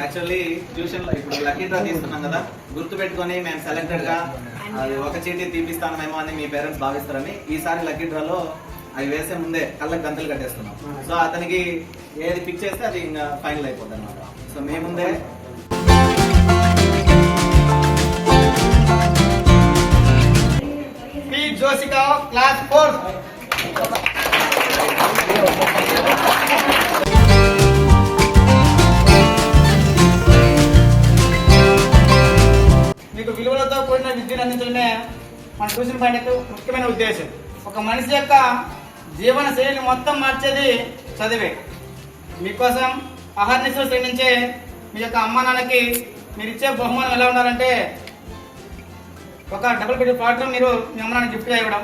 Actually tuition లో ఇప్పుడు lucky draw తీస్తున్నాం కదా, గుర్తు పెట్టుకొని మేము సెలెక్టెడ్ గా అది ఒక చీటీ తీపిస్తాను మేము అని మీ పేరెంట్స్ భావిస్తారని ఈసారి లక్కీ డ్రాలో అవి వేసే ముందే కళ్ళకి గంతలు కట్టేస్తున్నాం. సో అతనికి ఏది పిక్ చేస్తే అది ఇంకా ఫైనల్ అయిపోద్ది అనమాట. సో మేముందే జోసికా క్లాస్ 4 మీకు విలువలతో కూడిన విద్యను అందించడమే మన ట్యూషన్ పాయింట్ ముఖ్యమైన ఉద్దేశం. ఒక మనిషి యొక్క జీవన శైలిని మొత్తం మార్చేది చదివే. మీకోసం అహర్నిశలు శ్రమించే మీ యొక్క అమ్మా నాన్నకి మీరు ఇచ్చే బహుమానం ఎలా ఉండాలంటే ఒక డబుల్ బెడ్ ఫ్లాట్ మీరు మీ అమ్మ నాన్న గిఫ్ట్గా ఇవ్వడం,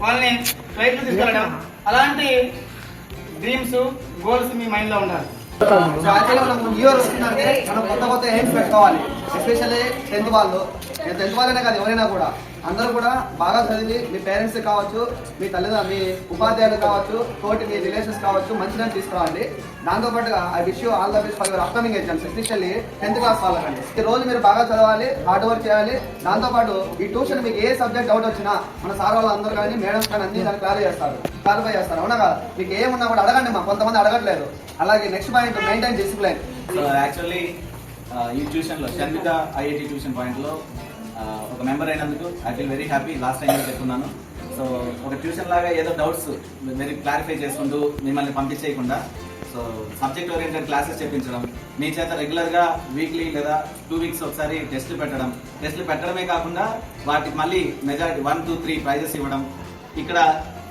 వాళ్ళని ఫ్లైట్లో తీసుకెళ్ళడం, అలాంటి డ్రీమ్స్ గోల్స్ మీ మైండ్లో ఉండాలి. ఇయర్ వస్తుందంటే మనం కొత్త కొత్త ఎయిమ్స్ పెట్టుకోవాలి. ఎస్పెషల్లీ 10th వాళ్ళు, 10th వాళ్ళనే కాదు ఎవరైనా కూడా అందరూ కూడా బాగా చదివి మీ పేరెంట్స్ కావచ్చు, మీ తల్లిదండ్రులు, మీ ఉపాధ్యాయులు కావచ్చు, తోటి మీ రిలేషన్స్ కావచ్చు, మంచిగా తీసుకురావాలి. దాంతోపాటుగా I wish you all the best for your upcoming exams, especially 10th class వాళ్ళకండి. ఈ రోజు మీరు బాగా చదవాలి, హార్డ్ వర్క్ చేయాలి. దాంతోపాటు ఈ ట్యూషన్ మీకు ఏ సబ్జెక్ట్ డౌట్ వచ్చినా మన సార్ వాళ్ళు అందరూ కానీ మేడమ్స్ కానీ అన్ని దాన్ని క్లారిఫై చేస్తారు. అవునా కదా? మీకు ఏమున్నా కూడా అడగండి, మా కొంతమంది అడగట్లేదు. అలాగే next point maintain discipline. So actually ఈ ట్యూషన్లో షణ్విక ఐఐటి ట్యూషన్ పాయింట్లో ఒక మెంబర్ అయినందుకు I feel very happy. Last time చెప్తున్నాను. సో ఒక ట్యూషన్ లాగా ఏదో డౌట్స్ వెరీ క్లారిఫై చేసుకుంటూ మిమ్మల్ని పంపించేయకుండా సో సబ్జెక్ట్ ఓరియంటెడ్ క్లాసెస్ చెప్పించడం, మీ చేత రెగ్యులర్గా వీక్లీ లేదా 2 weeks ఒకసారి టెస్టులు పెట్టడమే కాకుండా వాటికి మళ్ళీ మెజారిటీ 1, 2, 3 ప్రైజెస్ ఇవ్వడం. ఇక్కడ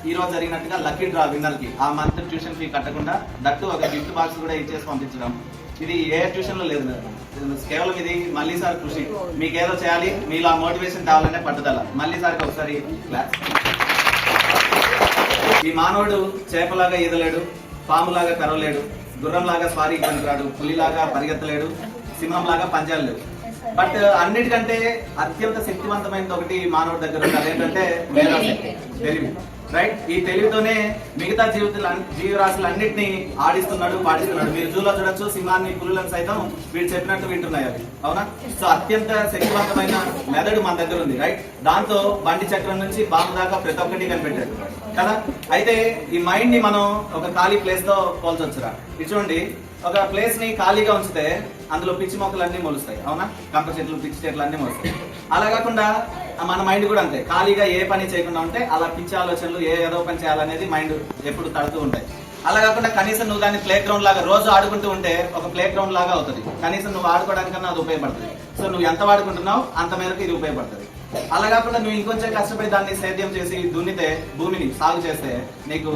ఈ రోజు జరిగినట్టుగా లక్కీ డ్రా విన్నర్కి ఆ మంత్ ట్యూషన్ ఫీ కట్టకుండా దట్టు ఒక గిఫ్ట్ బాక్స్ కూడా ఇచ్చేసి పంపించడం. ఇది ఏ ట్యూషన్లో లేదు, కేవలం ఇది మళ్ళీ సార్ కృషి. మీకేదో చేయాలి, మీలో మోటివేషన్ కావాలనే పట్టుదల. మళ్ళీ సార్కి ఒకసారి క్లాస్. ఈ మానవుడు చేపలాగా ఈదలేడు, పాములాగా కరవలేడు, గుర్రంలాగా స్వారీ పనికిరాడు, పులిలాగా పరిగెత్తలేడు, సింహంలాగా పంజాలేడు. బట్ అన్నిటికంటే అత్యంత శక్తివంతమైనది ఒకటి మానవుడి దగ్గర ఉంది, అదేంటంటే మేధాశక్తి, తెలివి. రైట్? ఈ తెలివితోనే మిగతా జీవరాశులన్నింటినీ ఆడిస్తున్నాడు, పాటిస్తున్నాడు. మీరు జూలో చూడొచ్చు, సింహాన్ని, పులులను సైతం వీడు చెప్పినట్టు వింటున్నాయి అవి. అవునా? సో అత్యంత శక్తివంతమైన మెదడు మన దగ్గర ఉంది. రైట్? దాంతో బండి చక్రం నుంచి బాంబు దాకా ప్రతి ఒక్కటి కనిపెట్టాడు కదా. అయితే ఈ మైండ్ ని మనం ఒక ఖాళీ ప్లేస్ తో పోల్చొచ్చురా. ఇది చూడండి, ఒక ప్లేస్ ని ఖాళీగా ఉంచితే అందులో పిచ్చి మొక్కలన్నీ మొలుస్తాయి. అవునా? కంప చెట్లు, పిచ్చి చెట్లు అన్ని మొలుస్తాయి. అలా కాకుండా మన మైండ్ కూడా అంతే, ఖాళీగా ఏ పని చేయకుండా ఉంటే అలా పిచ్చి ఆలోచనలు ఏదో పని చేయాలనేది మైండ్ ఎప్పుడు తడుతూ ఉంటాయి. అలా కాకుండా కనీసం నువ్వు దాన్ని ప్లే గ్రౌండ్ లాగా రోజు ఆడుకుంటూ ఉంటే ఒక ప్లే గ్రౌండ్ లాగా అవుతుంది. కనీసం నువ్వు ఆడుకోవడానికన్నా అది ఉపయోగపడుతుంది. సో నువ్వు ఎంత వాడుకుంటున్నావు అంత మేరకు ఇది ఉపయోగపడుతుంది. అలా కాకుండా నువ్వు ఇంకొంచెం కష్టపడి దాన్ని సేద్యం చేసి దున్నితే, భూమిని సాగు చేస్తే నీకు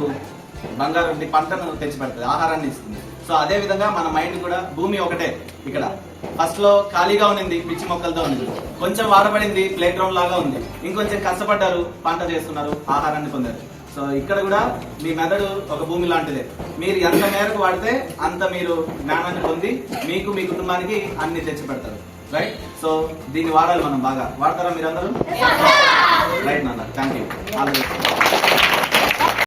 బంగారు పంటను తెచ్చి పెడుతుంది, ఆహారాన్ని ఇస్తుంది. సో అదే విధంగా మన మైండ్ కూడా, భూమి ఒకటే. ఇక్కడ ఫస్ట్ లో ఖాళీగా ఉన్నింది, పిచ్చి మొక్కలతో ఉంది. కొంచెం వాడబడింది, ప్లే గ్రౌండ్ లాగా ఉంది. ఇంకొంచెం కష్టపడ్డారు, పంట చేస్తున్నారు, ఆహారాన్ని పొందారు. సో ఇక్కడ కూడా మీ మెదడు ఒక భూమి లాంటిదే. మీరు ఎంత మేరకు వాడితే అంత మీరు జ్ఞానాన్ని పొంది మీకు, మీ కుటుంబానికి అన్ని తెచ్చి పెడతారు. రైట్? సో దీన్ని వాడాలి మనం బాగా. వాడతారా మీరందరూ? రైట్ నాన్న, థ్యాంక్ యూ.